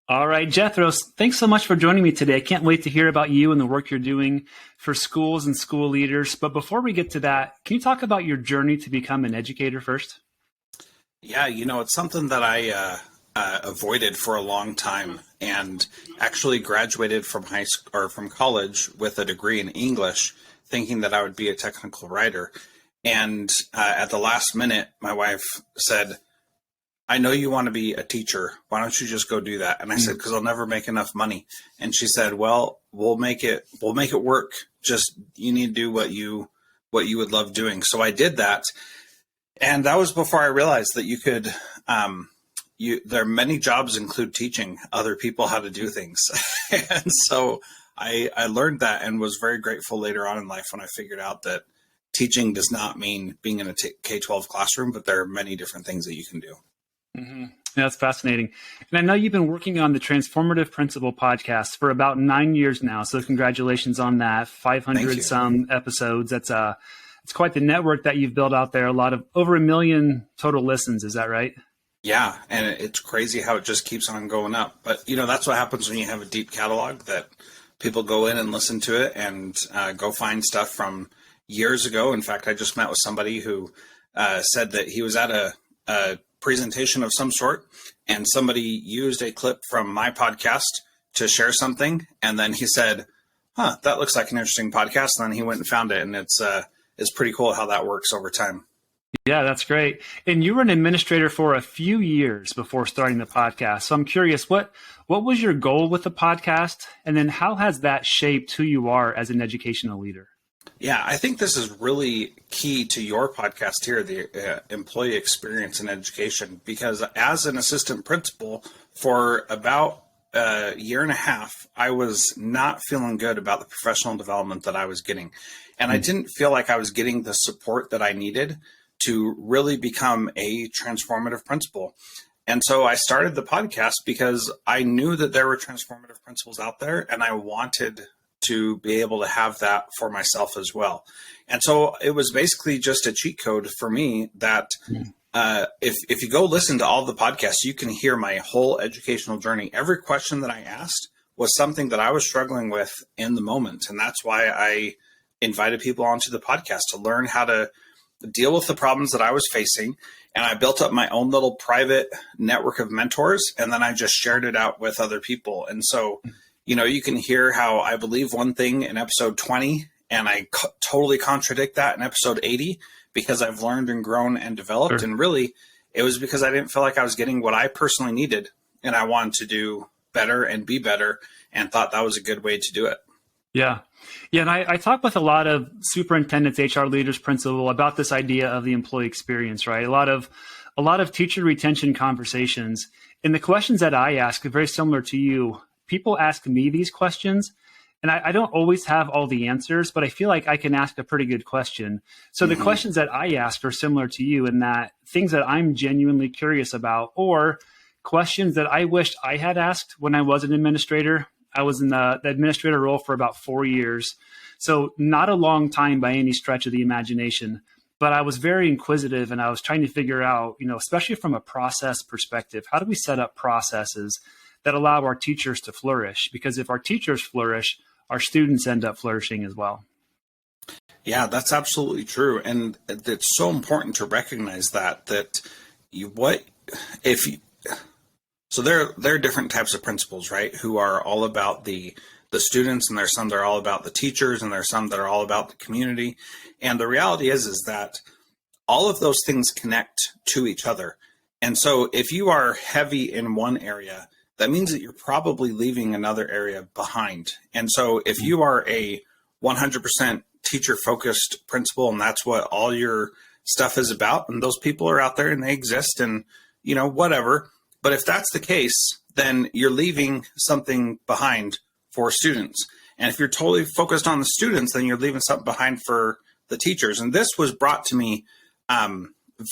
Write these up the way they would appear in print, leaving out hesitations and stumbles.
All right, Jethro, thanks so much for joining me today. I can't wait to hear about you and the work you're doing for schools and school leaders. But before we get to that, can you talk about your journey to become an educator first? Yeah, it's something that I avoided for a long time, and actually graduated from high school or from college with a degree in English, thinking that I would be a technical writer. And at the last minute, my wife said, I know you want to be a teacher. Why don't you just go do that? And I said, because I'll never make enough money. And she said, well, we'll make it work. Just, you need to do what you would love doing. So I did that. And that was before I realized that you could, there are many jobs include teaching other people how to do things. And so I learned that and was very grateful later on in life when I figured out that teaching does not mean being in a K-12 classroom, but there are many different things that you can do. Mm-hmm. That's fascinating. And I know you've been working on the Transformative Principal podcast for about 9 years now. So congratulations on that. 500 some episodes. It's quite the network that you've built out there. Over 1 million total listens. Is that right? Yeah. And it's crazy how it just keeps on going up. But, that's what happens when you have a deep catalog, that people go in and listen to it and go find stuff from years ago. In fact, I just met with somebody who said that he was at a presentation of some sort, and somebody used a clip from my podcast to share something, and then he said, that looks like an interesting podcast, and then he went and found it. And it's pretty cool how that works over time. Yeah, that's great. And you were an administrator for a few years before starting the podcast. So I'm curious, what was your goal with the podcast, and then how has that shaped who you are as an educational leader? Yeah, I think this is really key to your podcast here, the employee experience in education, because as an assistant principal for about a year and a half, I was not feeling good about the professional development that I was getting. And I didn't feel like I was getting the support that I needed to really become a transformative principal. And so I started the podcast because I knew that there were transformative principals out there, and I wanted to be able to have that for myself as well. And so it was basically just a cheat code for me that if you go listen to all the podcasts, you can hear my whole educational journey. Every question that I asked was something that I was struggling with in the moment. And that's why I invited people onto the podcast to learn how to deal with the problems that I was facing. And I built up my own little private network of mentors, and then I just shared it out with other people. And so you can hear how I believe one thing in episode 20, and I totally contradict that in episode 80, because I've learned and grown and developed. Sure. And really, it was because I didn't feel like I was getting what I personally needed, and I wanted to do better and be better, and thought that was a good way to do it. Yeah. Yeah. And I talk with a lot of superintendents, HR leaders, principal about this idea of the employee experience, right? A lot of teacher retention conversations. And the questions that I ask are very similar to you. People ask me these questions, and I don't always have all the answers, but I feel like I can ask a pretty good question. So the questions that I ask are similar to you, in that things that I'm genuinely curious about, or questions that I wished I had asked when I was an administrator. I was in the administrator role for about 4 years. So not a long time by any stretch of the imagination, but I was very inquisitive, and I was trying to figure out, especially from a process perspective, how do we set up processes that allow our teachers to flourish? Because if our teachers flourish, our students end up flourishing as well. Yeah, that's absolutely true. And it's so important to recognize that so there are different types of principals, right? Who are all about the students, and there's some that are all about the teachers, and there's some that are all about the community. And the reality is that all of those things connect to each other. And so if you are heavy in one area, that means that you're probably leaving another area behind. And so if you are a 100% teacher-focused principal, and that's what all your stuff is about, and those people are out there and they exist, and, whatever. But if that's the case, then you're leaving something behind for students. And if you're totally focused on the students, then you're leaving something behind for the teachers. And this was brought to me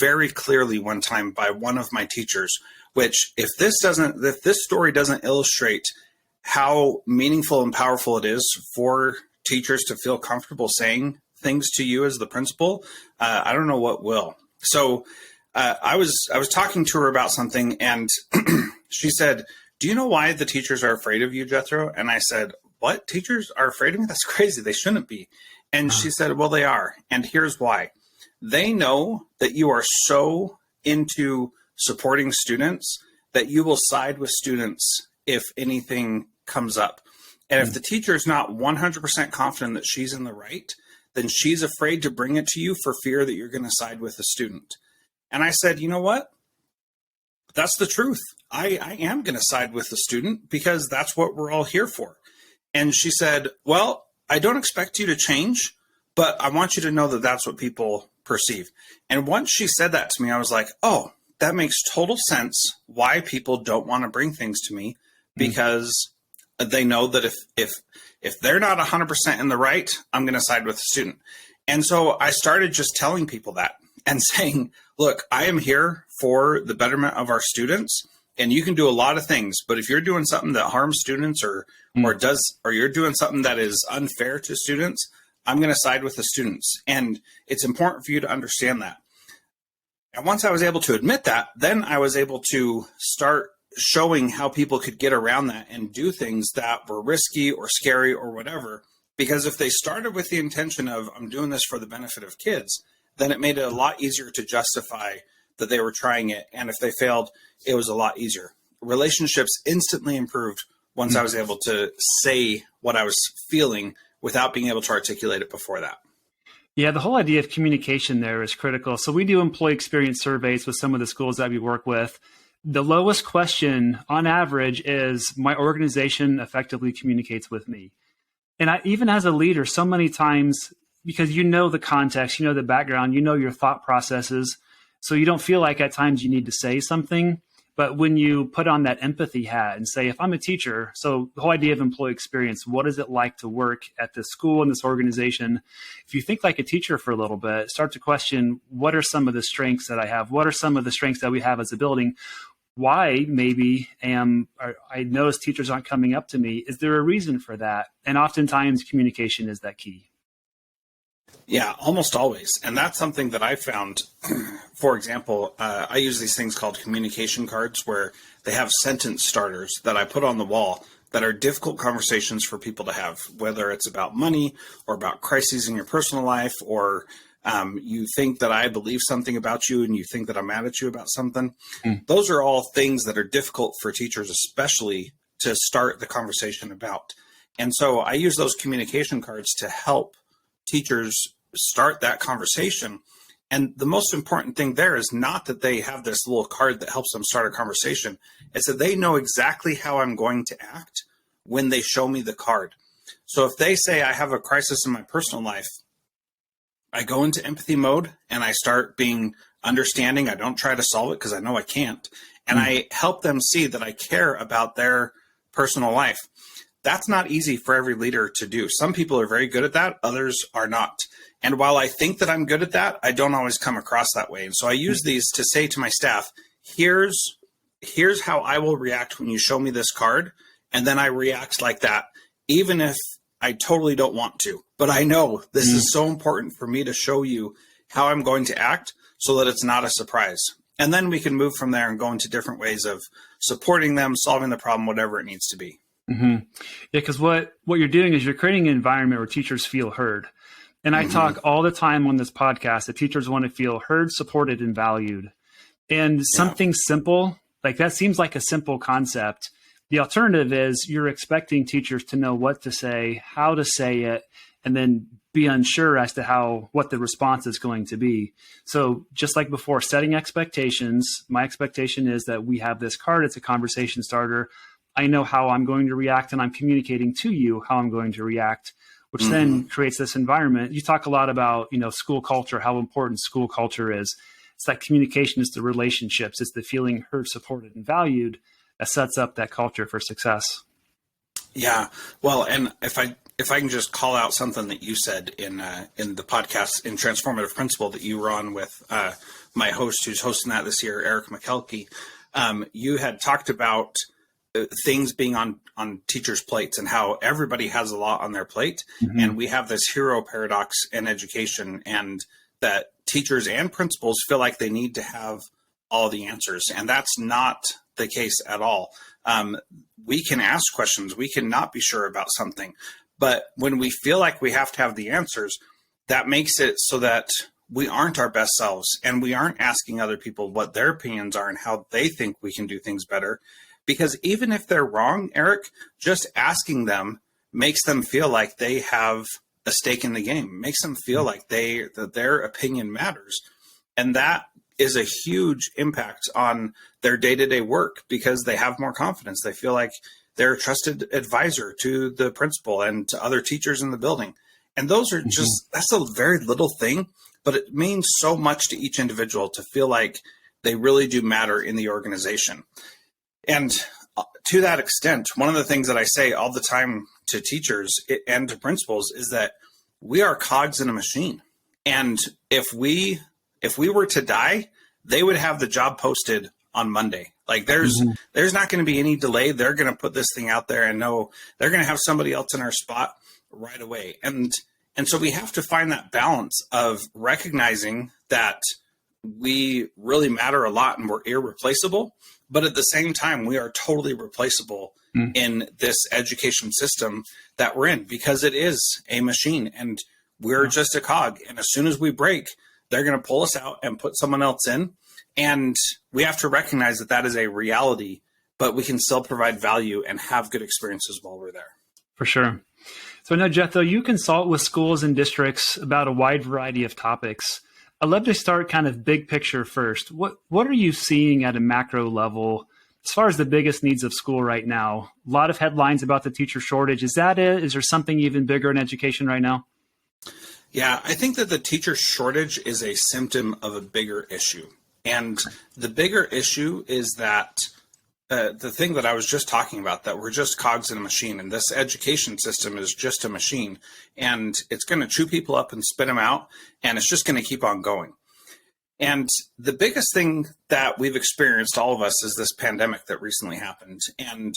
very clearly one time by one of my teachers, which if this story doesn't illustrate how meaningful and powerful it is for teachers to feel comfortable saying things to you as the principal, I don't know what will. So I was talking to her about something, and she said, do you know why the teachers are afraid of you, Jethro? And I said, what? Teachers are afraid of me? That's crazy. They shouldn't be. And she said, well, they are. And here's why. They know that you are so into supporting students that you will side with students if anything comes up. And if the teacher is not 100% confident that she's in the right, then she's afraid to bring it to you for fear that you're going to side with the student. And I said, you know what? That's the truth. I am going to side with the student because that's what we're all here for. And she said, well, I don't expect you to change, but I want you to know that that's what people perceive. And once she said that to me, I was like, oh, that makes total sense why people don't want to bring things to me, because they know that if they're not 100% in the right, I'm going to side with the student. And so I started just telling people that and saying, look, I am here for the betterment of our students, and you can do a lot of things, but if you're doing something that harms students or you're doing something that is unfair to students, I'm going to side with the students. And it's important for you to understand that. And once I was able to admit that, then I was able to start showing how people could get around that and do things that were risky or scary or whatever. Because if they started with the intention of, I'm doing this for the benefit of kids, then it made it a lot easier to justify that they were trying it. And if they failed, it was a lot easier. Relationships instantly improved once I was able to say what I was feeling without being able to articulate it before that. Yeah, the whole idea of communication there is critical. So we do employee experience surveys with some of the schools that we work with. The lowest question on average is, my organization effectively communicates with me. And even as a leader, so many times, because you know the context, you know the background, you know your thought processes, so you don't feel like at times you need to say something. But when you put on that empathy hat and say, if I'm a teacher, so the whole idea of employee experience, what is it like to work at this school and this organization? If you think like a teacher for a little bit, start to question, what are some of the strengths that I have? What are some of the strengths that we have as a building? Why maybe I notice teachers aren't coming up to me? Is there a reason for that? And oftentimes communication is that key. Yeah, almost always. And that's something that I found. For example, I use these things called communication cards, where they have sentence starters that I put on the wall that are difficult conversations for people to have, whether it's about money or about crises in your personal life, or you think that I believe something about you and you think that I'm mad at you about something. Those are all things that are difficult for teachers, especially to start the conversation about. And so I use those communication cards to help teachers start that conversation. And the most important thing there is not that they have this little card that helps them start a conversation. It's that they know exactly how I'm going to act when they show me the card. So if they say I have a crisis in my personal life, I go into empathy mode and I start being understanding. I don't try to solve it because I know I can't. And I help them see that I care about their personal life. That's not easy for every leader to do. Some people are very good at that. Others are not. And while I think that I'm good at that, I don't always come across that way. And so I use these to say to my staff, here's how I will react when you show me this card. And then I react like that, even if I totally don't want to. But I know this is so important for me to show you how I'm going to act so that it's not a surprise. And then we can move from there and go into different ways of supporting them, solving the problem, whatever it needs to be. Yeah, because what you're doing is you're creating an environment where teachers feel heard. And I talk all the time on this podcast that teachers want to feel heard, supported, and valued. And something simple, like that seems like a simple concept. The alternative is you're expecting teachers to know what to say, how to say it, and then be unsure as to what the response is going to be. So just like before, setting expectations, my expectation is that we have this card. It's a conversation starter. I know how I'm going to react, and I'm communicating to you how I'm going to react, which then creates this environment. You talk a lot about, school culture, how important school culture is. It's that communication, it's the relationships, it's the feeling heard, supported, and valued that sets up that culture for success. Yeah. Well, and if I can just call out something that you said in the podcast in Transformative Principal that you were on with my host who's hosting that this year, Eric McKelkey, you had talked about things being on teachers' plates and how everybody has a lot on their plate. And we have this hero paradox in education, and that teachers and principals feel like they need to have all the answers. And that's not the case at all. We can ask questions. We can not be sure about something. But when we feel like we have to have the answers, that makes it so that we aren't our best selves and we aren't asking other people what their opinions are and how they think we can do things better. Because even if they're wrong, Eric, just asking them makes them feel like they have a stake in the game, makes them feel like that their opinion matters. And that is a huge impact on their day-to-day work because they have more confidence. They feel like they're a trusted advisor to the principal and to other teachers in the building. And those are just, that's a very little thing, but it means so much to each individual to feel like they really do matter in the organization. And to that extent, one of the things that I say all the time to teachers and to principals is that we are cogs in a machine. And if we were to die, they would have the job posted on Monday. Like there's not going to be any delay. They're going to put this thing out there and know they're going to have somebody else in our spot right away. And so we have to find that balance of recognizing that we really matter a lot and we're irreplaceable, but at the same time, we are totally replaceable in this education system that we're in because it is a machine and we're just a cog. And as soon as we break, they're going to pull us out and put someone else in. And we have to recognize that that is a reality, but we can still provide value and have good experiences while we're there. For sure. So now, Jethro, you consult with schools and districts about a wide variety of topics. I'd love to start kind of big picture first. What are you seeing at a macro level as far as the biggest needs of school right now? A lot of headlines about the teacher shortage. Is that it? Is there something even bigger in education right now? Yeah, I think that the teacher shortage is a symptom of a bigger issue. And the bigger issue is that the thing that I was just talking about, that we're just cogs in a machine, and this education system is just a machine, and it's going to chew people up and spit them out, and it's just going to keep on going. And the biggest thing that we've experienced, all of us, is this pandemic that recently happened. And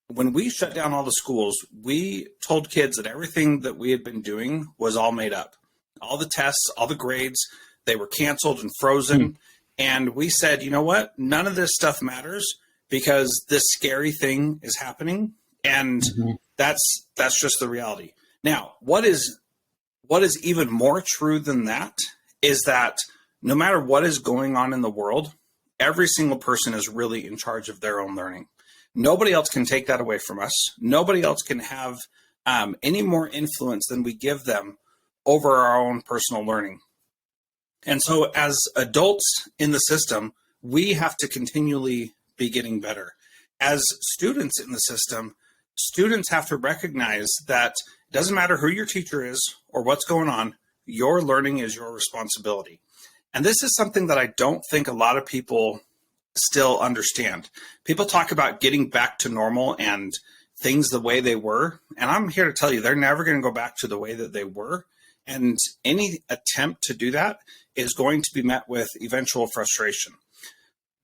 when we shut down all the schools, we told kids that everything that we had been doing was all made up. All the tests, all the grades, they were canceled and frozen. And we said, you know what? None of this stuff matters because this scary thing is happening. And that's just the reality. Now, what is even more true than that is that no matter what is going on in the world, every single person is really in charge of their own learning. Nobody else can take that away from us. Nobody else can have any more influence than we give them over our own personal learning. And so as adults in the system, we have to continually be getting better. As students in the system, students have to recognize that it doesn't matter who your teacher is or what's going on, your learning is your responsibility. And this is something that I don't think a lot of people still understand. People talk about getting back to normal and things the way they were. And I'm here to tell you, they're never going to go back to the way that they were. And any attempt to do that is going to be met with eventual frustration.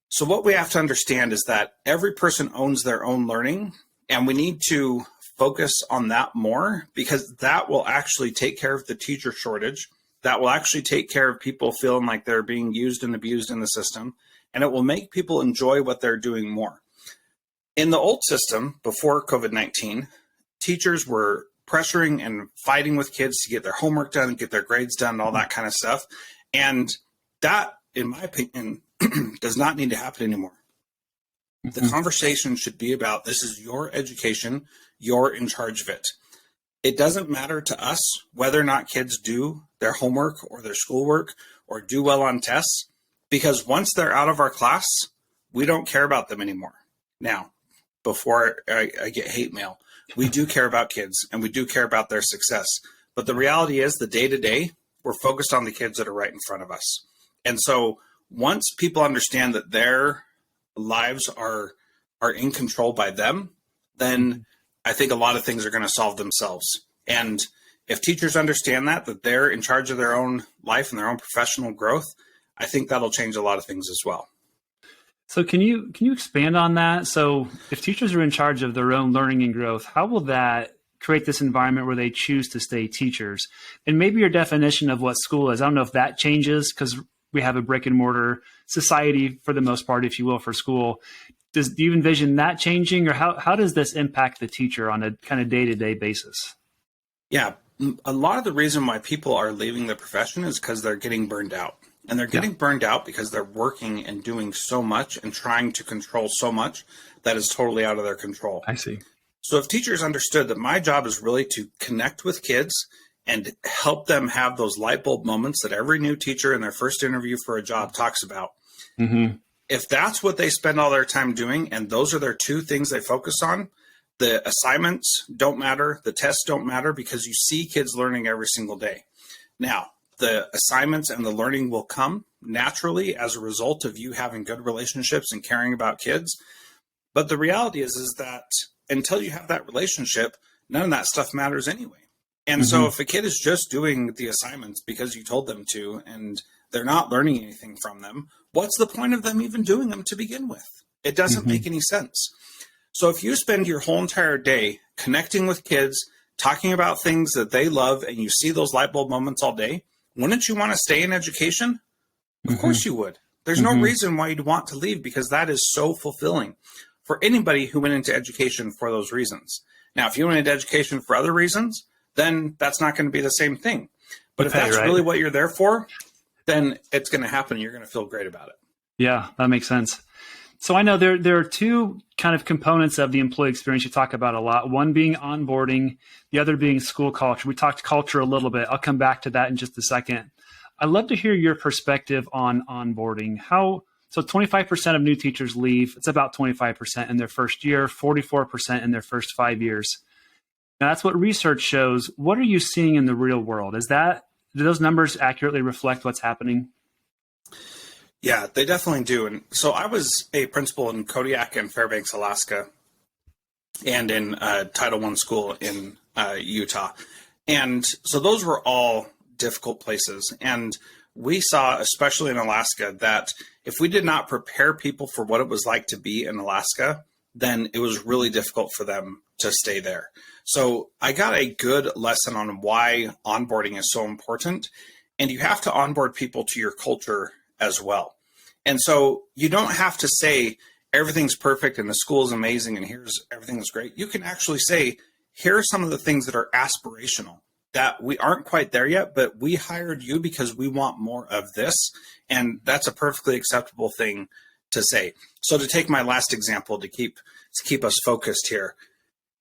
So what we have to understand is that every person owns their own learning, and we need to focus on that more because that will actually take care of the teacher shortage. That will actually take care of people feeling like they're being used and abused in the system, and it will make people enjoy what they're doing more. In the old system, before COVID-19, teachers were pressuring and fighting with kids to get their homework done, get their grades done, all that kind of stuff. And that, in my opinion, does not need to happen anymore. The conversation should be about, this is your education, you're in charge of it. It doesn't matter to us whether or not kids do their homework or their schoolwork or do well on tests, because once they're out of our class, we don't care about them anymore. Now, before I get hate mail, we do care about kids and we do care about their success. But the reality is the day-to-day, we're focused on the kids that are right in front of us. And so once people understand that their lives are in control by them, then I think a lot of things are going to solve themselves. And if teachers understand that they're in charge of their own life and their own professional growth, I think that'll change a lot of things as well. So can you expand on that? So if teachers are in charge of their own learning and growth, how will that create this environment where they choose to stay teachers? And maybe your definition of what school is, I don't know if that changes because we have a brick and mortar society for the most part, if you will, for school. Do you envision that changing, or how does this impact the teacher on a kind of day-to-day basis? Yeah, a lot of the reason why people are leaving the profession is because they're getting burned out. And they're getting burned out because they're working and doing so much and trying to control so much that is totally out of their control. I see. So if teachers understood that my job is really to connect with kids and help them have those light bulb moments that every new teacher in their first interview for a job talks about, if that's what they spend all their time doing and those are their two things they focus on, the assignments don't matter, the tests don't matter, because you see kids learning every single day. Now, the assignments and the learning will come naturally as a result of you having good relationships and caring about kids. But the reality is that until you have that relationship, none of that stuff matters anyway. And so if a kid is just doing the assignments because you told them to, and they're not learning anything from them, what's the point of them even doing them to begin with? It doesn't make any sense. So if you spend your whole entire day connecting with kids, talking about things that they love, and you see those light bulb moments all day, wouldn't you want to stay in education? Of course you would. There's no reason why you'd want to leave, because that is so fulfilling for anybody who went into education for those reasons. Now, if you went into education for other reasons, then that's not going to be the same thing. But if that's really what you're there for, then it's going to happen. You're going to feel great about it. Yeah, that makes sense. So I know there are two kind of components of the employee experience you talk about a lot, one being onboarding, the other being school culture. We talked culture a little bit. I'll come back to that in just a second. I'd love to hear your perspective on onboarding. So 25% of new teachers leave. It's about 25% in their first year, 44% in their first 5 years. Now, that's what research shows. What are you seeing in the real world? Do those numbers accurately reflect what's happening? Yeah, they definitely do. And so I was a principal in Kodiak and Fairbanks, Alaska, and in Title I school in Utah. And so those were all difficult places. And we saw, especially in Alaska, that if we did not prepare people for what it was like to be in Alaska, then it was really difficult for them to stay there. So I got a good lesson on why onboarding is so important. And you have to onboard people to your culture as well. And so you don't have to say everything's perfect and the school is amazing and here's everything that's great. You can actually say, here are some of the things that are aspirational, that we aren't quite there yet, but we hired you because we want more of this. And that's a perfectly acceptable thing to say. So to take my last example to keep us focused here,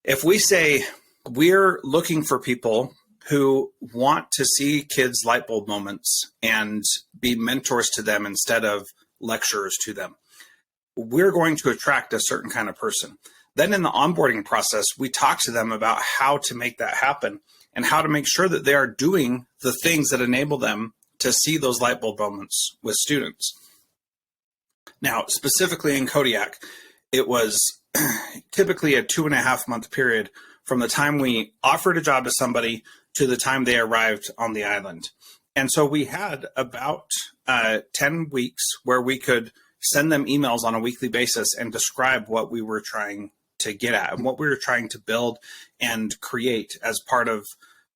if we say we're looking for people who want to see kids' light bulb moments and be mentors to them instead of lecturers to them, we're going to attract a certain kind of person. Then in the onboarding process, we talk to them about how to make that happen and how to make sure that they are doing the things that enable them to see those light bulb moments with students. Now, specifically in Kodiak, it was typically a 2.5 month period from the time we offered a job to somebody to the time they arrived on the island. And so we had about 10 weeks where we could send them emails on a weekly basis and describe what we were trying to get at and what we were trying to build and create as part of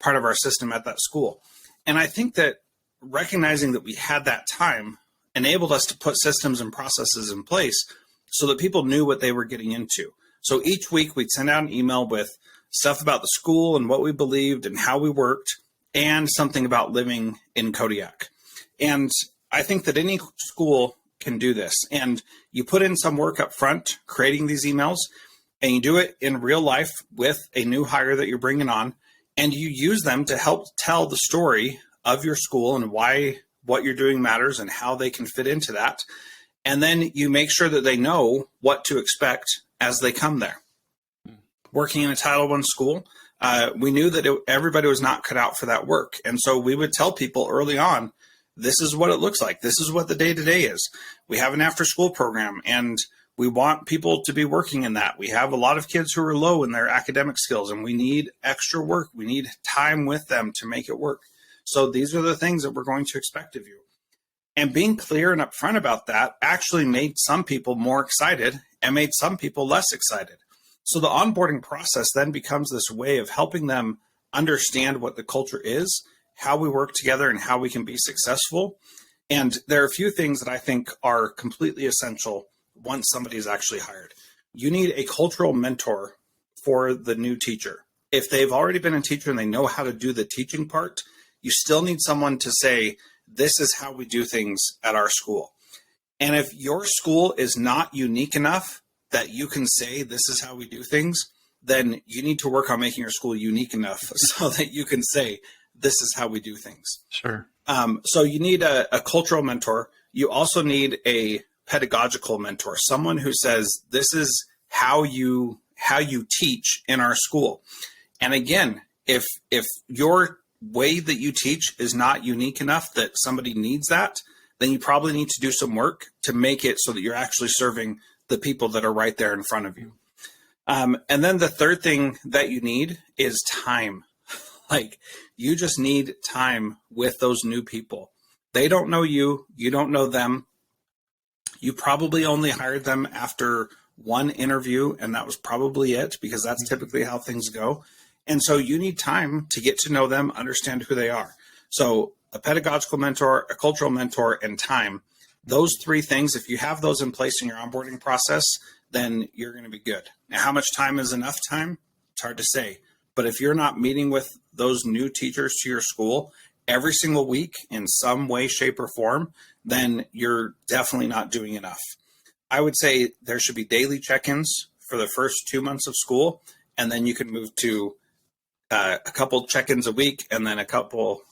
our system at that school. And I think that recognizing that we had that time enabled us to put systems and processes in place so that people knew what they were getting into. So each week we'd send out an email with stuff about the school and what we believed and how we worked, and something about living in Kodiak. And I think that any school can do this. And you put in some work up front, creating these emails, and you do it in real life with a new hire that you're bringing on, and you use them to help tell the story of your school and why what you're doing matters and how they can fit into that. And then you make sure that they know what to expect as they come there. Working in a Title I school, we knew that everybody was not cut out for that work. And so we would tell people early on, this is what it looks like. This is what the day-to-day is. We have an after-school program, and we want people to be working in that. We have a lot of kids who are low in their academic skills, and we need extra work. We need time with them to make it work. So these are the things that we're going to expect of you. And being clear and upfront about that actually made some people more excited and made some people less excited. So the onboarding process then becomes this way of helping them understand what the culture is, how we work together, and how we can be successful. And there are a few things that I think are completely essential once somebody is actually hired. You need a cultural mentor for the new teacher. If they've already been a teacher and they know how to do the teaching part, you still need someone to say, this is how we do things at our school. And if your school is not unique enough that you can say, this is how we do things, then you need to work on making your school unique enough so that you can say, this is how we do things. Sure. So you need a cultural mentor. You also need a pedagogical mentor, someone who says, this is how you teach in our school. And again, if your way that you teach is not unique enough that somebody needs that, then you probably need to do some work to make it so that you're actually serving the people that are right there in front of you. And then the third thing that you need is time. Like, you just need time with those new people. They don't know you. You don't know them. You probably only hired them after one interview, and that was probably it, because that's typically how things go. And so you need time to get to know them, understand who they are. So a pedagogical mentor, a cultural mentor, and time. Those three things, if you have those in place in your onboarding process, then you're going to be good. Now, how much time is enough time? It's hard to say. But if you're not meeting with those new teachers to your school every single week in some way, shape, or form, then you're definitely not doing enough. I would say there should be daily check-ins for the first 2 months of school, and then you can move to a couple check-ins a week and then a couple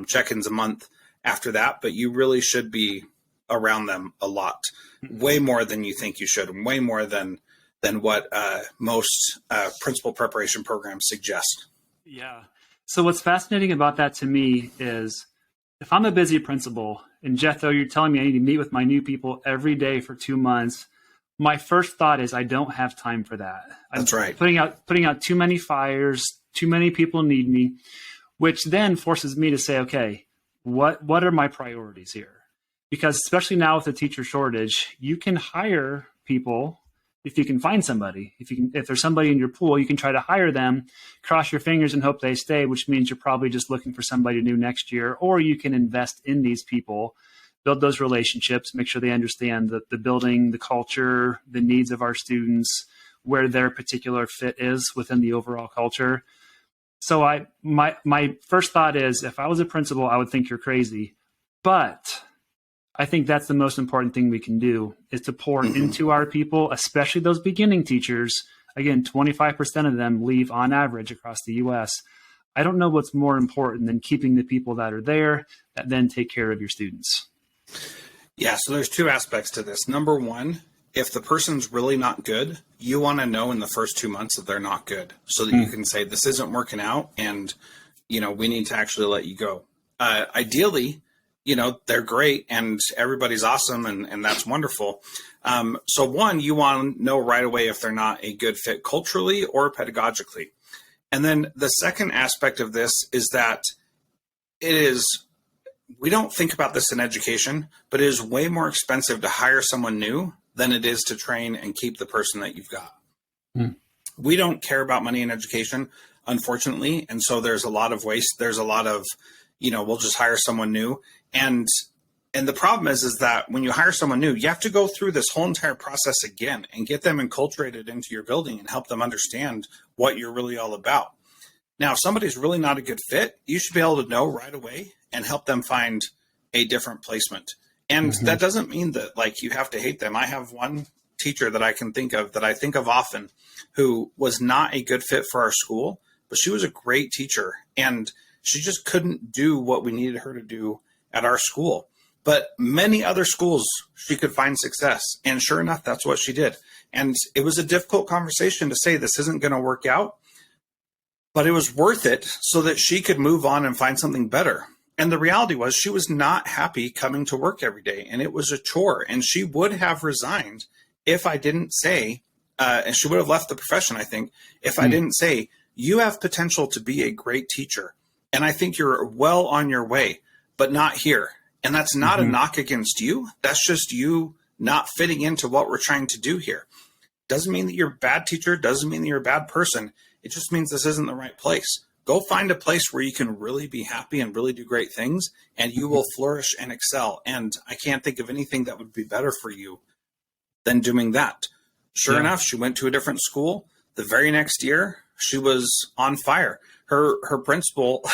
check-ins a month after that. But you really should be around them a lot, way more than you think you should, and way more than what most principal preparation programs suggest. Yeah. So what's fascinating about that to me is, if I'm a busy principal and Jethro, you're telling me I need to meet with my new people every day for 2 months, my first thought is I don't have time for that. That's right. Putting out too many fires, too many people need me, which then forces me to say, okay, what are my priorities here? Because especially now with the teacher shortage, you can hire people if you can find somebody. If there's somebody in your pool, you can try to hire them, cross your fingers and hope they stay, which means you're probably just looking for somebody new next year. Or you can invest in these people, build those relationships, make sure they understand the building, the culture, the needs of our students, where their particular fit is within the overall culture. So my first thought is, if I was a principal, I would think you're crazy. But I think that's the most important thing we can do, is to pour into our people, especially those beginning teachers. Again, 25% of them leave on average across the U.S. I don't know what's more important than keeping the people that are there that then take care of your students. Yeah, so there's two aspects to this. Number one, if the person's really not good, you want to know in the first 2 months that they're not good, so that you can say, this isn't working out, and we need to actually let you go. Ideally, they're great and everybody's awesome, and that's wonderful. So one, you want to know right away if they're not a good fit culturally or pedagogically. And then the second aspect of this is that we don't think about this in education, but it is way more expensive to hire someone new than it is to train and keep the person that you've got. We don't care about money in education, unfortunately. And so there's a lot of waste. There's a lot of, we'll just hire someone new. And the problem is that when you hire someone new, you have to go through this whole entire process again and get them enculturated into your building and help them understand what you're really all about. Now, if somebody's really not a good fit, you should be able to know right away and help them find a different placement. And that doesn't mean that you have to hate them. I have one teacher that I can think of, that I think of often, who was not a good fit for our school, but she was a great teacher, and she just couldn't do what we needed her to do at our school. But many other schools, she could find success. And sure enough, that's what she did. And it was a difficult conversation to say, this isn't going to work out, but it was worth it so that she could move on and find something better. And the reality was, she was not happy coming to work every day, and it was a chore. And she would have resigned if I didn't say, and she would have left the profession, I think, if I didn't say, you have potential to be a great teacher, and I think you're well on your way, but not here. And that's not a knock against you. That's just you not fitting into what we're trying to do here. Doesn't mean that you're a bad teacher. Doesn't mean that you're a bad person. It just means this isn't the right place. Go find a place where you can really be happy and really do great things, and you will flourish and excel. And I can't think of anything that would be better for you than doing that. Sure enough, she went to a different school. The very next year, she was on fire. Her principal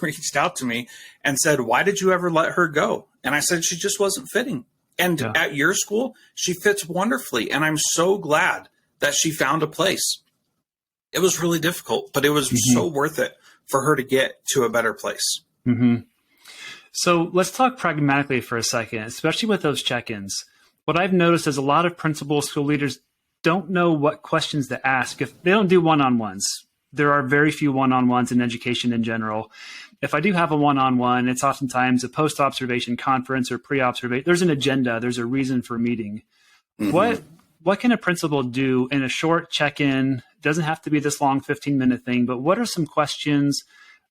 reached out to me and said, "Why did you ever let her go?" And I said, "She just wasn't fitting. And at your school, she fits wonderfully. And I'm so glad that she found a place." It was really difficult, but it was so worth it for her to get to a better place. So let's talk pragmatically for a second, especially with those check-ins. What I've noticed is a lot of principals, school leaders don't know what questions to ask if they don't do one-on-ones. There are very few one-on-ones in education in general. If I do have a one-on-one, it's oftentimes a post-observation conference or pre-observation. There's an agenda. There's a reason for meeting. What can a principal do in a short check-in? It doesn't have to be this long 15-minute thing, but what are some questions?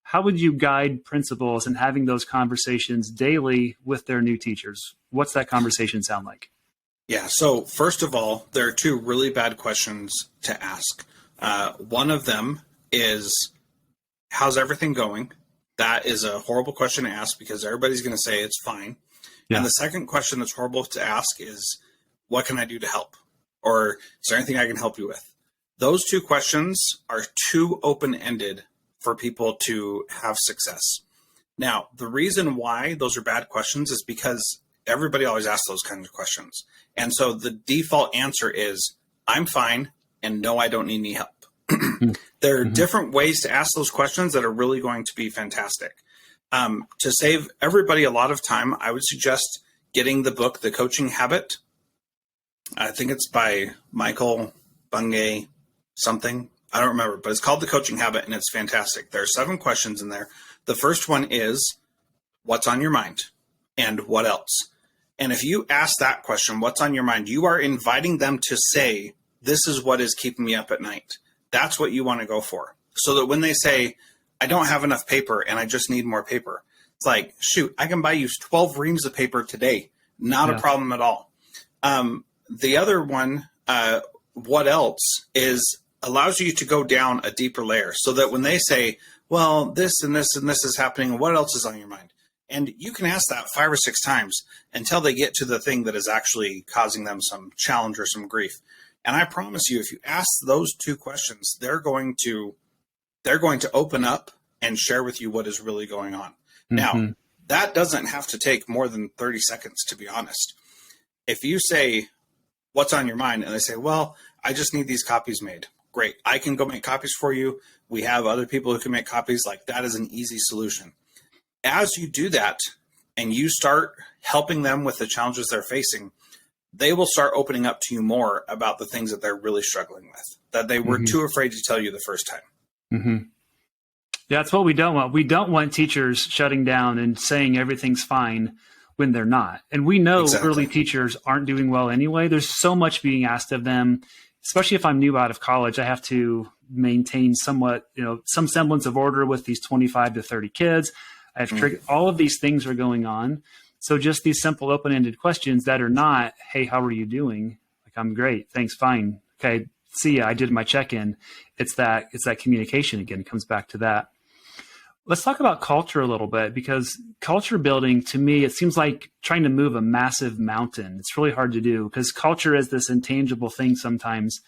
How would you guide principals in having those conversations daily with their new teachers? What's that conversation sound like? Yeah, so first of all, there are two really bad questions to ask. One of them is, how's everything going? That is a horrible question to ask because everybody's going to say it's fine. Yeah. And the second question that's horrible to ask is, what can I do to help? Or is there anything I can help you with? Those two questions are too open-ended for people to have success. Now, the reason why those are bad questions is because everybody always asks those kinds of questions. And so the default answer is, I'm fine, and no, I don't need any help. There are different ways to ask those questions that are really going to be fantastic. To save everybody a lot of time, I would suggest getting the book, The Coaching Habit. I think it's by Michael Bungay something. I don't remember, but it's called The Coaching Habit, and it's fantastic. There are 7 questions in there. The first one is, what's on your mind? And what else? And if you ask that question, what's on your mind, you are inviting them to say, this is what is keeping me up at night. That's what you want to go for. So that when they say, I don't have enough paper and I just need more paper, it's like, shoot, I can buy you 12 reams of paper today. Not a problem at all. The other one, what else, is allows you to go down a deeper layer so that when they say, well, this and this and this is happening, what else is on your mind? And you can ask that 5 or 6 times until they get to the thing that is actually causing them some challenge or some grief. And I promise you, if you ask those 2 questions, they're going to open up and share with you what is really going on. Now, that doesn't have to take more than 30 seconds, to be honest. If you say, what's on your mind? And they say, well, I just need these copies made. Great. I can go make copies for you. We have other people who can make copies. Like, that is an easy solution. As you do that and you start helping them with the challenges they're facing, they will start opening up to you more about the things that they're really struggling with, that they were too afraid to tell you the first time. Yeah, that's what we don't want. We don't want teachers shutting down and saying everything's fine when they're not. And we know early teachers aren't doing well anyway. There's so much being asked of them, especially if I'm new out of college. I have to maintain somewhat, some semblance of order with these 25 to 30 kids. I have all of these things are going on. So just these simple open-ended questions that are not, hey, how are you doing? Like, I'm great. Thanks. Fine. Okay. See ya. I did my check-in. It's that communication again. It comes back to that. Let's talk about culture a little bit, because culture building, to me, it seems like trying to move a massive mountain. It's really hard to do because culture is this intangible thing sometimes.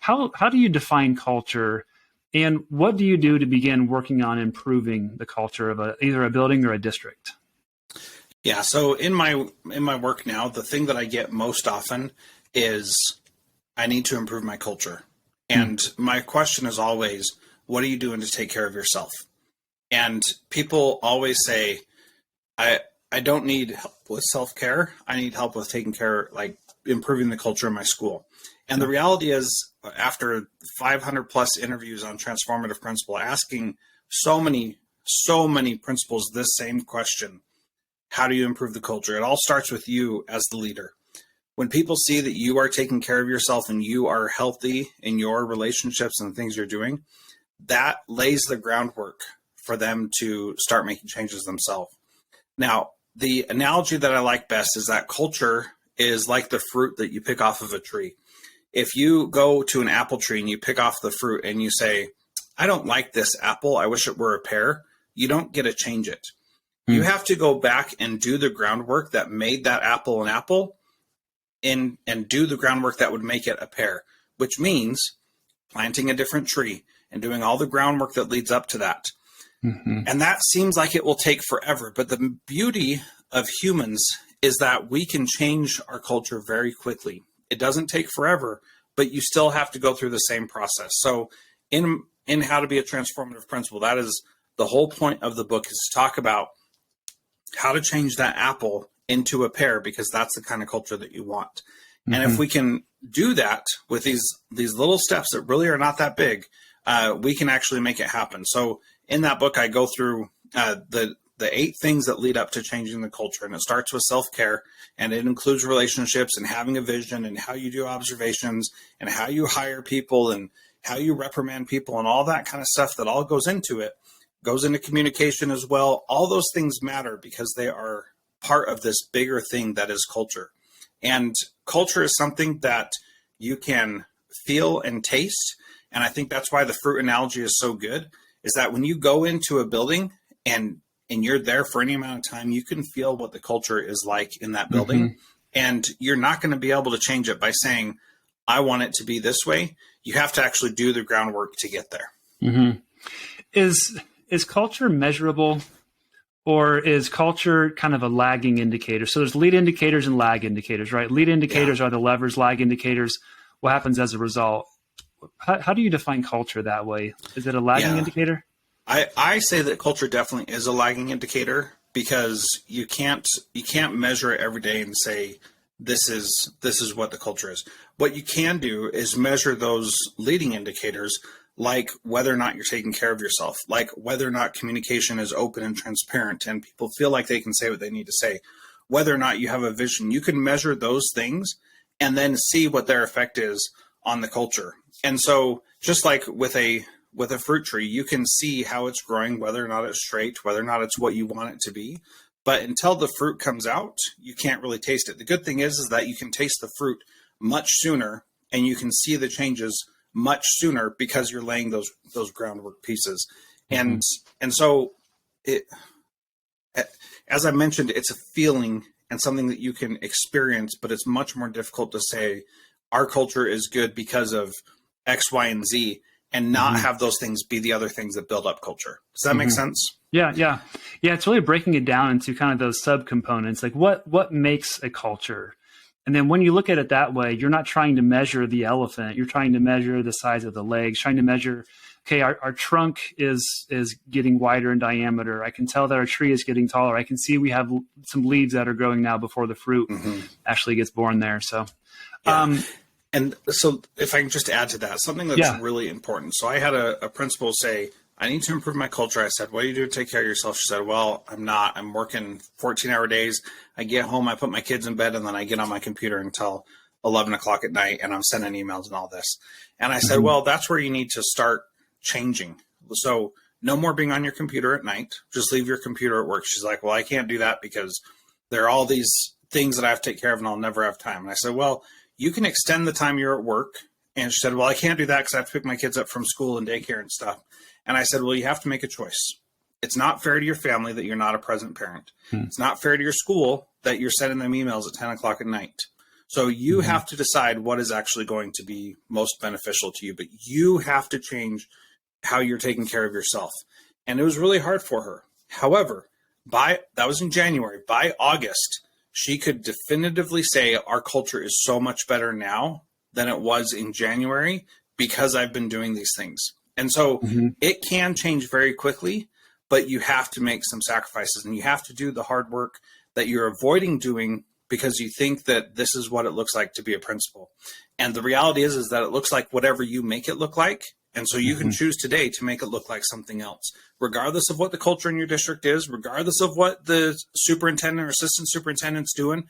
How do you define culture, and what do you do to begin working on improving the culture of either a building or a district? Yeah, so in my work now, the thing that I get most often is I need to improve my culture. And my question is always, what are you doing to take care of yourself? And people always say, I don't need help with self-care. I need help with taking care, like improving the culture in my school. And the reality is, after 500 plus interviews on Transformative Principal, asking so many principals this same question, how do you improve the culture? It all starts with you as the leader. When people see that you are taking care of yourself and you are healthy in your relationships and the things you're doing, that lays the groundwork for them to start making changes themselves. Now, the analogy that I like best is that culture is like the fruit that you pick off of a tree. If you go to an apple tree and you pick off the fruit and you say, I don't like this apple, I wish it were a pear, you don't get to change it. You have to go back and do the groundwork that made that apple an apple in and do the groundwork that would make it a pair, which means planting a different tree and doing all the groundwork that leads up to that. And that seems like it will take forever. But the beauty of humans is that we can change our culture very quickly. It doesn't take forever, but you still have to go through the same process. So in How to Be a Transformative Principal, that is the whole point of the book, is to talk about how to change that apple into a pear, because that's the kind of culture that you want. And if we can do that with these little steps that really are not that big, we can actually make it happen. So in that book, I go through the 8 things that lead up to changing the culture. And it starts with self-care, and it includes relationships and having a vision and how you do observations and how you hire people and how you reprimand people and all that kind of stuff that all goes into it. Goes into communication as well. All those things matter because they are part of this bigger thing that is culture. And culture is something that you can feel and taste. And I think that's why the fruit analogy is so good, is that when you go into a building and you're there for any amount of time, you can feel what the culture is like in that building. And you're not going to be able to change it by saying, I want it to be this way. You have to actually do the groundwork to get there. Is culture measurable, or is culture kind of a lagging indicator? So there's lead indicators and lag indicators, right? Lead indicators are the levers, lag indicators, what happens as a result. How do you define culture that way? Is it a lagging indicator? I say that culture definitely is a lagging indicator, because you can't measure it every day and say, this is what the culture is. What you can do is measure those leading indicators, like whether or not you're taking care of yourself, like whether or not communication is open and transparent and people feel like they can say what they need to say, whether or not you have a vision. You can measure those things and then see what their effect is on the culture. And so just like with a fruit tree, you can see how it's growing, whether or not it's straight, whether or not it's what you want it to be. But until the fruit comes out, you can't really taste it. The good thing is that you can taste the fruit much sooner, and you can see the changes much sooner because you're laying those groundwork pieces. And so it, as I mentioned, it's a feeling and something that you can experience, but it's much more difficult to say our culture is good because of X, Y, and Z, and not have those things be the other things that build up culture. Does that make sense? Yeah. It's really breaking it down into kind of those subcomponents, like what makes a culture. And then when you look at it that way, you're not trying to measure the elephant. You're trying to measure the size of the legs, trying to measure, okay, our trunk is getting wider in diameter. I can tell that our tree is getting taller. I can see we have some leaves that are growing now before the fruit actually gets born there. So, and so if I can just add to that, something that's really important. So I had a principal say, I need to improve my culture. I said, what do you do to take care of yourself? She said, well, I'm not. I'm working 14-hour days. I get home, I put my kids in bed, and then I get on my computer until 11 o'clock at night, and I'm sending emails and all this. And I said, well, that's where you need to start changing. So no more being on your computer at night. Just leave your computer at work. She's like, well, I can't do that because there are all these things that I have to take care of, and I'll never have time. And I said, well, you can extend the time you're at work. And she said, well, I can't do that because I have to pick my kids up from school and daycare and stuff. And I said, well, you have to make a choice. It's not fair to your family that you're not a present parent. It's not fair to your school that you're sending them emails at 10 o'clock at night. So you have to decide what is actually going to be most beneficial to you, but you have to change how you're taking care of yourself. And it was really hard for her. However, that was in January. By August, she could definitively say our culture is so much better now than it was in January because I've been doing these things. And so it can change very quickly, but you have to make some sacrifices and you have to do the hard work that you're avoiding doing because you think that this is what it looks like to be a principal. And the reality is that it looks like whatever you make it look like. And so you can choose today to make it look like something else, regardless of what the culture in your district is, regardless of what the superintendent or assistant superintendent's doing.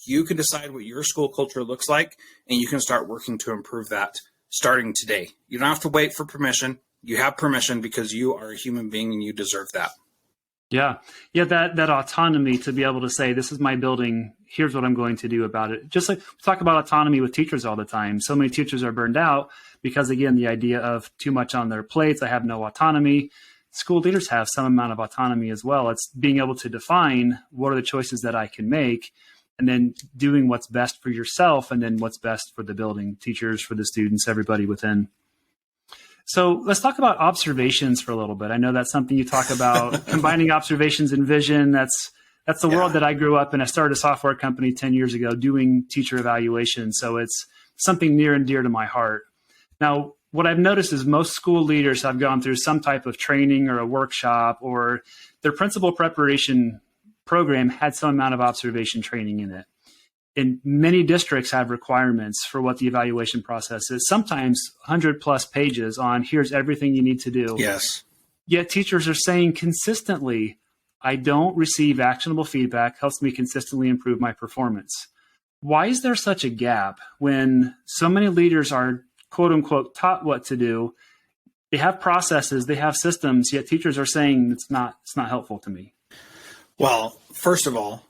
You can decide what your school culture looks like, and you can start working to improve that starting today. You don't have to wait for permission. You have permission because you are a human being and you deserve that. Yeah. That autonomy to be able to say, this is my building. Here's what I'm going to do about it. Just like we talk about autonomy with teachers all the time. So many teachers are burned out because, again, the idea of too much on their plates. I have no autonomy. School leaders have some amount of autonomy as well. It's being able to define what are the choices that I can make and then doing what's best for yourself and then what's best for the building, teachers, for the students, everybody within. So let's talk about observations for a little bit. I know that's something you talk about, combining observations and vision. That's the world that I grew up in. I started a software company 10 years ago doing teacher evaluation. So it's something near and dear to my heart. Now, what I've noticed is most school leaders have gone through some type of training or a workshop, or their principal preparation program had some amount of observation training in it. And many districts have requirements for what the evaluation process is, sometimes 100+ pages on here's everything you need to do. Yes. Yet teachers are saying consistently, I don't receive actionable feedback, helps me consistently improve my performance. Why is there such a gap when so many leaders are quote unquote taught what to do? They have processes, they have systems, yet teachers are saying it's not helpful to me. Well, first of all,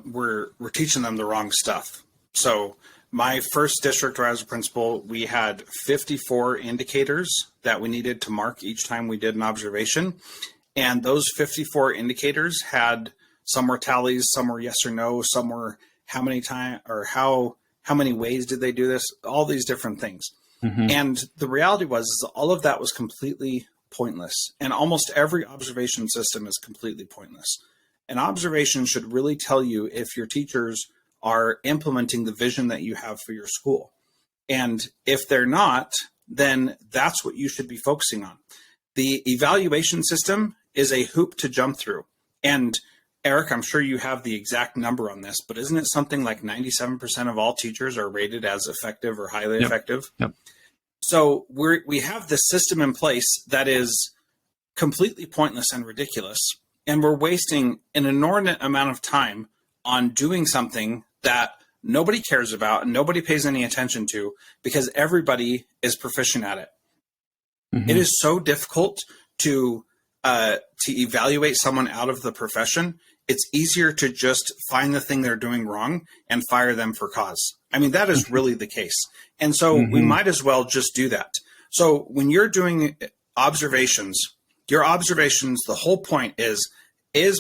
we're teaching them the wrong stuff. So my first district where I was a principal, we had 54 indicators that we needed to mark each time we did an observation. And those 54 indicators had, some were tallies, some were yes or no, some were how many times or how many ways did they do this, all these different things. Mm-hmm. And the reality was all of that was completely pointless. And almost every observation system is completely pointless. An observation should really tell you if your teachers are implementing the vision that you have for your school. And if they're not, then that's what you should be focusing on. The evaluation system is a hoop to jump through. And Eric, I'm sure you have the exact number on this, but isn't it something like 97% of all teachers are rated as effective or highly effective? Yep. So we have this system in place that is completely pointless and ridiculous. And we're wasting an inordinate amount of time on doing something that nobody cares about and nobody pays any attention to because everybody is proficient at it. Mm-hmm. It is so difficult to evaluate someone out of the profession. It's easier to just find the thing they're doing wrong and fire them for cause. I mean, that is really the case. And so we might as well just do that. So when you're doing observations, your observations, the whole point is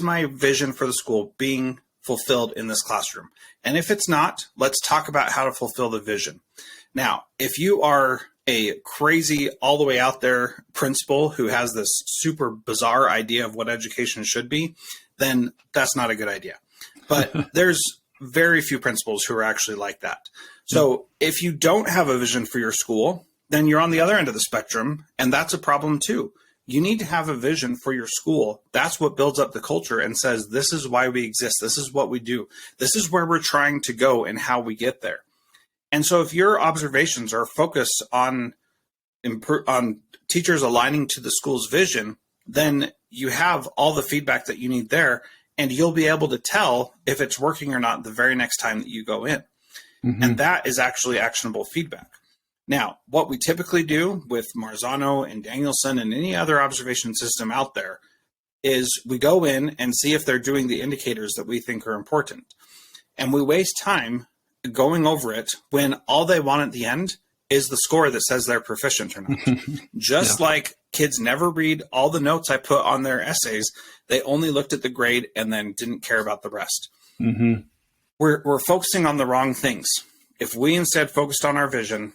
my vision for the school being fulfilled in this classroom? And if it's not, let's talk about how to fulfill the vision. Now, if you are a crazy, all the way out there principal who has this super bizarre idea of what education should be, then that's not a good idea. But there's very few principals who are actually like that. So if you don't have a vision for your school, then you're on the other end of the spectrum, and that's a problem too. You need to have a vision for your school. That's what builds up the culture and says, this is why we exist. This is what we do. This is where we're trying to go and how we get there. And so if your observations are focused on teachers aligning to the school's vision, then you have all the feedback that you need there, and you'll be able to tell if it's working or not the very next time that you go in. Mm-hmm. And that is actually actionable feedback. Now, what we typically do with Marzano and Danielson and any other observation system out there is we go in and see if they're doing the indicators that we think are important. And we waste time going over it when all they want at the end is the score that says they're proficient or not. Just like kids never read all the notes I put on their essays, they only looked at the grade and then didn't care about the rest. Mm-hmm. We're focusing on the wrong things. If we instead focused on our vision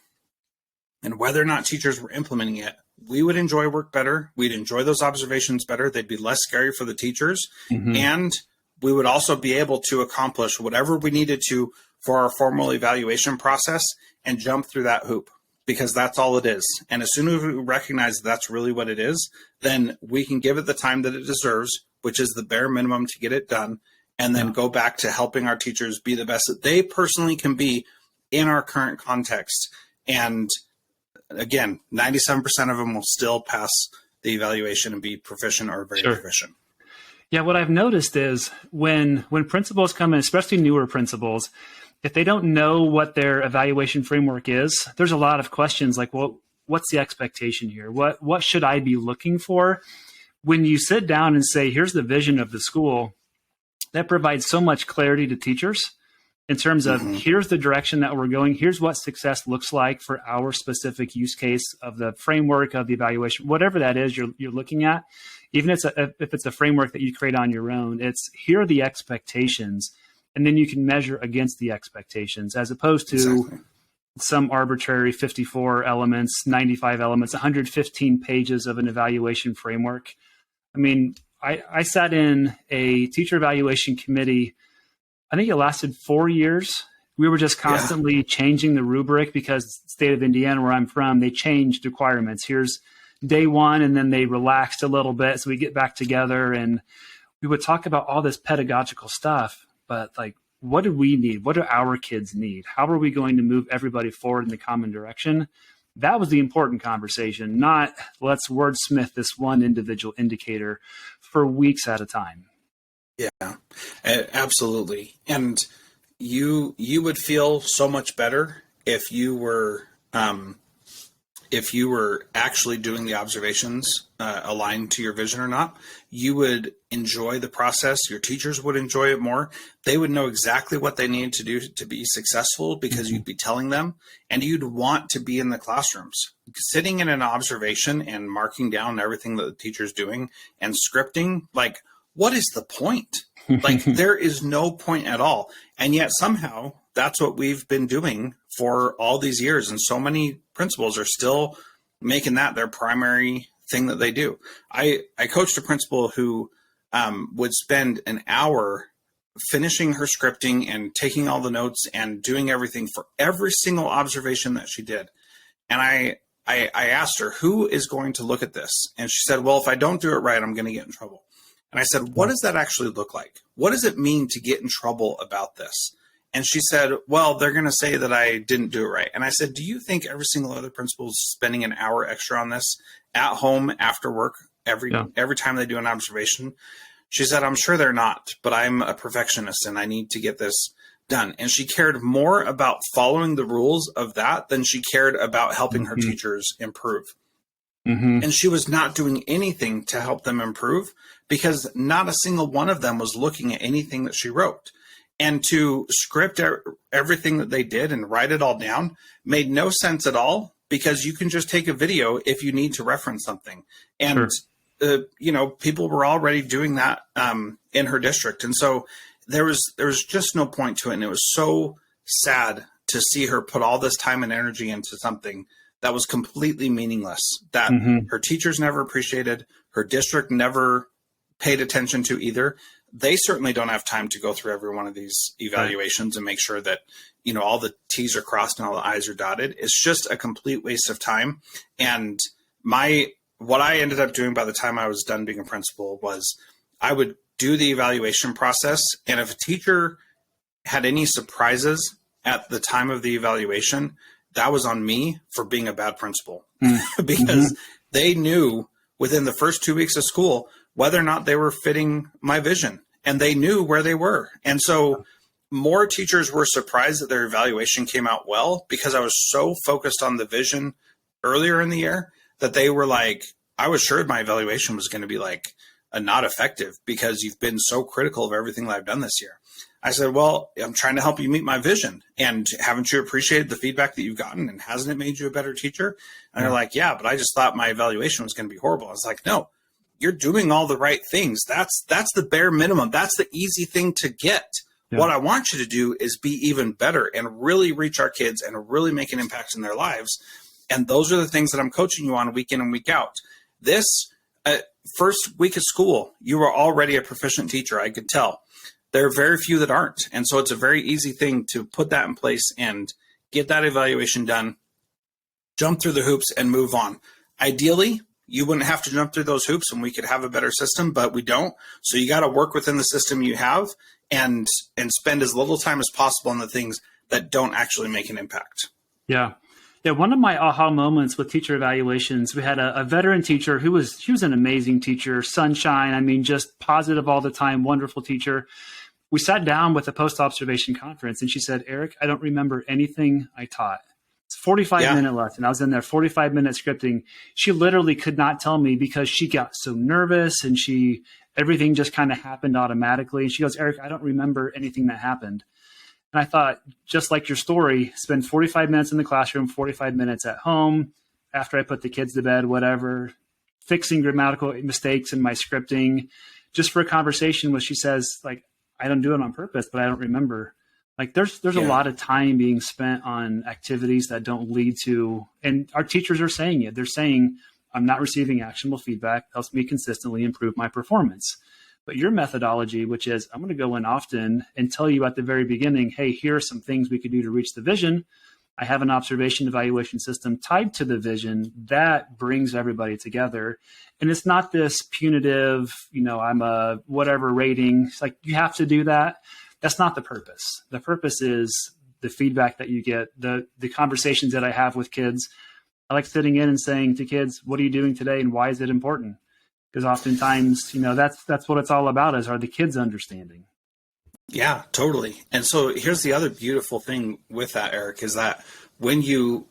and whether or not teachers were implementing it, we would enjoy work better. We'd enjoy those observations better. They'd be less scary for the teachers. Mm-hmm. And we would also be able to accomplish whatever we needed to for our formal evaluation process and jump through that hoop, because that's all it is. And as soon as we recognize that's really what it is, then we can give it the time that it deserves, which is the bare minimum to get it done, and then go back to helping our teachers be the best that they personally can be in our current context. And again, 97% of them will still pass the evaluation and be proficient or very proficient. Yeah, what I've noticed is when principals come in, especially newer principals, if they don't know what their evaluation framework is, there's a lot of questions like, well, what's the expectation here? What should I be looking for? When you sit down and say, here's the vision of the school, that provides so much clarity to teachers in terms of here's the direction that we're going. Here's what success looks like for our specific use case of the framework of the evaluation, whatever that is you're looking at. Even if it's a framework that you create on your own, it's here are the expectations. and then you can measure against the expectations, as opposed to Exactly. some arbitrary 54 elements, 95 elements, 115 pages of an evaluation framework. I mean, I sat in a teacher evaluation committee. I think it lasted 4 years. We were just constantly changing the rubric because the state of Indiana, where I'm from, they changed requirements. Here's day one, and then they relaxed a little bit. So we get back together and we would talk about all this pedagogical stuff, but like, what do we need? What do our kids need? How are we going to move everybody forward in the common direction? That was the important conversation, not let's wordsmith this one individual indicator for weeks at a time. Yeah, absolutely. And you would feel so much better if you were actually doing the observations aligned to your vision or not. You would enjoy the process. Your teachers would enjoy it more. They would know exactly what they needed to do to be successful because you'd be telling them, and you'd want to be in the classrooms. Sitting in an observation and marking down everything that the teacher's doing and scripting, like, what is the point? Like, there is no point at all. And yet somehow that's what we've been doing for all these years. And so many principals are still making that their primary thing that they do. I coached a principal who would spend an hour finishing her scripting and taking all the notes and doing everything for every single observation that she did. And I asked her, who is going to look at this? And she said, well, if I don't do it right, I'm going to get in trouble. And I said, what does that actually look like? What does it mean to get in trouble about this? And she said, well, they're going to say that I didn't do it right. And I said, do you think every single other principal is spending an hour extra on this at home after work every time they do an observation? She said, I'm sure they're not, but I'm a perfectionist and I need to get this done. And she cared more about following the rules of that than she cared about helping her teachers improve. And she was not doing anything to help them improve because not a single one of them was looking at anything that she wrote. And to script everything that they did and write it all down made no sense at all, because you can just take a video if you need to reference something. And, people were already doing that in her district. And so there was just no point to it. And it was so sad to see her put all this time and energy into something that was completely meaningless, that her teachers never appreciated, her district never paid attention to either. They certainly don't have time to go through every one of these evaluations and make sure that, all the T's are crossed and all the I's are dotted. It's just a complete waste of time. And what I ended up doing by the time I was done being a principal was I would do the evaluation process. And if a teacher had any surprises at the time of the evaluation, that was on me for being a bad principal because they knew within the first 2 weeks of school whether or not they were fitting my vision, and they knew where they were. And so more teachers were surprised that their evaluation came out well because I was so focused on the vision earlier in the year that they were like, I was sure my evaluation was going to be like not effective because you've been so critical of everything that I've done this year. I said, well, I'm trying to help you meet my vision. And haven't you appreciated the feedback that you've gotten? And hasn't it made you a better teacher? And they're like, yeah, but I just thought my evaluation was going to be horrible. I was like, no, you're doing all the right things. That's the bare minimum. That's the easy thing to get. Yeah. What I want you to do is be even better and really reach our kids and really make an impact in their lives. And those are the things that I'm coaching you on week in and week out. This first week of school, you were already a proficient teacher. I could tell. There are very few that aren't. And so it's a very easy thing to put that in place and get that evaluation done, jump through the hoops and move on. Ideally, you wouldn't have to jump through those hoops and we could have a better system, but we don't. So you got to work within the system you have and spend as little time as possible on the things that don't actually make an impact. Yeah. Yeah, one of my aha moments with teacher evaluations, we had a veteran teacher she was an amazing teacher, sunshine. I mean, just positive all the time, wonderful teacher. We sat down with a post-observation conference and she said, Eric, I don't remember anything I taught. It's a 45-minute lesson. I was in there 45 minutes scripting. She literally could not tell me because she got so nervous and everything just kind of happened automatically. And she goes, Eric, I don't remember anything that happened. And I thought, just like your story, spend 45 minutes in the classroom, 45 minutes at home, after I put the kids to bed, whatever, fixing grammatical mistakes in my scripting, just for a conversation where she says, like, I don't do it on purpose, but I don't remember. Like there's a lot of time being spent on activities that don't lead to, and our teachers are saying it. They're saying, I'm not receiving actionable feedback, helps me consistently improve my performance. But your methodology, which is I'm going to go in often and tell you at the very beginning, hey, here are some things we could do to reach the vision. I have an observation evaluation system tied to the vision that brings everybody together. And it's not this punitive, I'm a whatever rating. It's like you have to do that. That's not the purpose. The purpose is the feedback that you get, the conversations that I have with kids. I like sitting in and saying to kids, what are you doing today and why is it important? Because oftentimes, that's what it's all about are the kids understanding. Yeah, totally. And so here's the other beautiful thing with that, Eric, is that when you're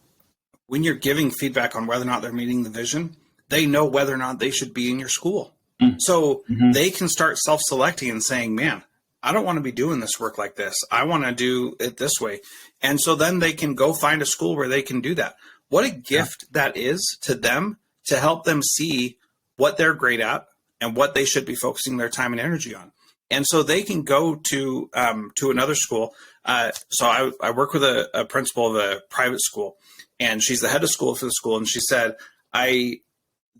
giving feedback on whether or not they're meeting the vision, they know whether or not they should be in your school. So they can start self-selecting and saying, man, I don't want to be doing this work like this. I want to do it this way. And so then they can go find a school where they can do that. What a gift that is to them to help them see what they're great at and what they should be focusing their time and energy on. And so they can go to another school. So I work with a principal of a private school, and she's the head of school for the school. And she said,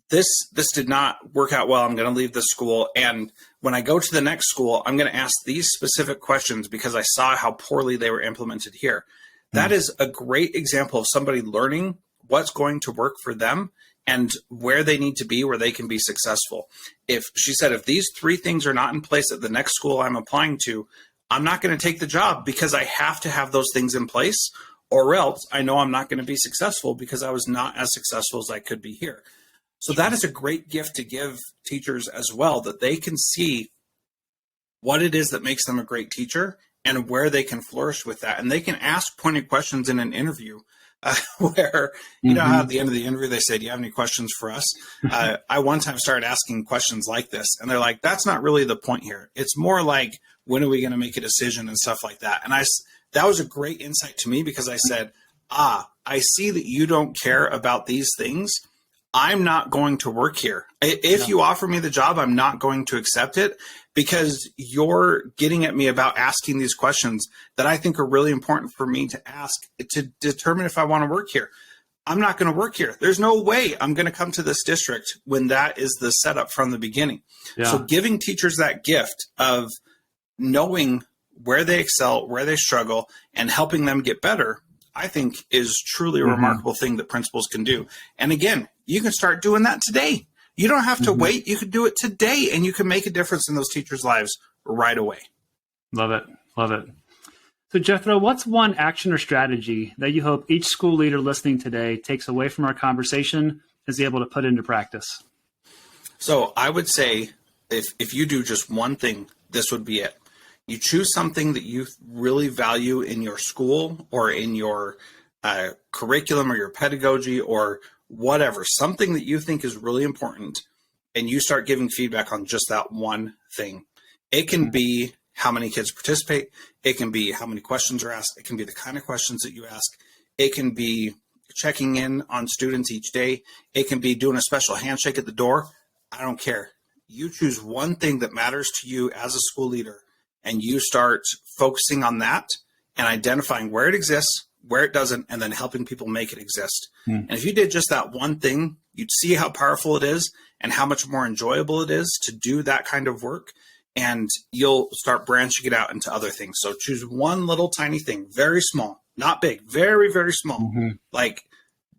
this did not work out well. I'm going to leave this school. And when I go to the next school, I'm going to ask these specific questions because I saw how poorly they were implemented here. That is a great example of somebody learning what's going to work for them and where they need to be, where they can be successful. If she said, if these 3 things are not in place at the next school I'm applying to, I'm not going to take the job because I have to have those things in place, or else I know I'm not going to be successful because I was not as successful as I could be here. So that is a great gift to give teachers as well, that they can see what it is that makes them a great teacher and where they can flourish with that. And they can ask pointed questions in an interview where, you know, how at the end of the interview, they say, do you have any questions for us? I one time started asking questions like this, and they're like, that's not really the point here. It's more like, when are we going to make a decision and stuff like that? And that was a great insight to me because I said, I see that you don't care about these things. I'm not going to work here. If you offer me the job, I'm not going to accept it because you're getting at me about asking these questions that I think are really important for me to ask to determine if I want to work here. I'm not going to work here. There's no way I'm going to come to this district when that is the setup from the beginning. Yeah. So giving teachers that gift of knowing where they excel, where they struggle, and helping them get better, I think is truly a remarkable thing that principals can do. And again, you can start doing that today. You don't have to wait. You can do it today, and you can make a difference in those teachers' lives right away. Love it. Love it. So Jethro, what's one action or strategy that you hope each school leader listening today takes away from our conversation and is able to put into practice? So I would say if you do just one thing, this would be it. You choose something that you really value in your school or in your curriculum or your pedagogy or whatever, something that you think is really important, and you start giving feedback on just that one thing. It can be how many kids participate. It can be how many questions are asked. It can be the kind of questions that you ask. It can be checking in on students each day. It can be doing a special handshake at the door. I don't care. You choose one thing that matters to you as a school leader, and you start focusing on that and identifying where it exists, where it doesn't, and then helping people make it exist. And if you did just that one thing, you'd see how powerful it is and how much more enjoyable it is to do that kind of work. And you'll start branching it out into other things. So choose one little tiny thing, very small, not big, very, very small. Like,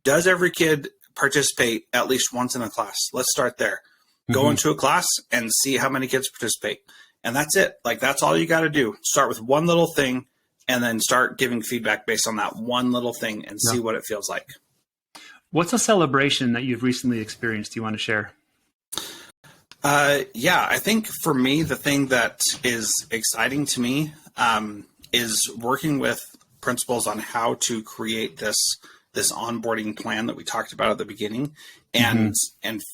does every kid participate at least once in a class? Let's start there. Go into a class and see how many kids participate. And that's it. Like, that's all you got to do. Start with one little thing and then start giving feedback based on that one little thing and see what it feels like. What's a celebration that you've recently experienced you want to share? I think for me, the thing that is exciting to me is working with principals on how to create this onboarding plan that we talked about at the beginning and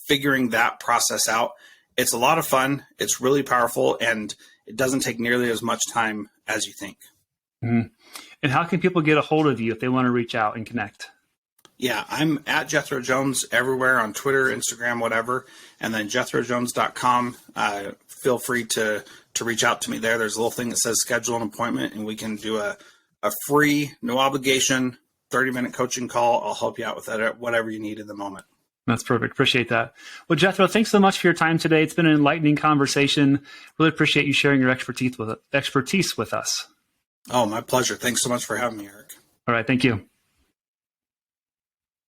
figuring that process out. It's a lot of fun. It's really powerful, and it doesn't take nearly as much time as you think. And how can people get a hold of you if they want to reach out and connect? Yeah, I'm at Jethro Jones everywhere on Twitter, Instagram, whatever. And then jethrojones.com. Feel free to to reach out to me there. There's a little thing that says schedule an appointment, and we can do a free, no obligation, 30-minute coaching call. I'll help you out with that, whatever you need in the moment. That's perfect. Appreciate that. Well, Jethro, thanks so much for your time today. It's been an enlightening conversation. Really appreciate you sharing your expertise with us. Oh, my pleasure. Thanks so much for having me, Eric. All right. Thank you.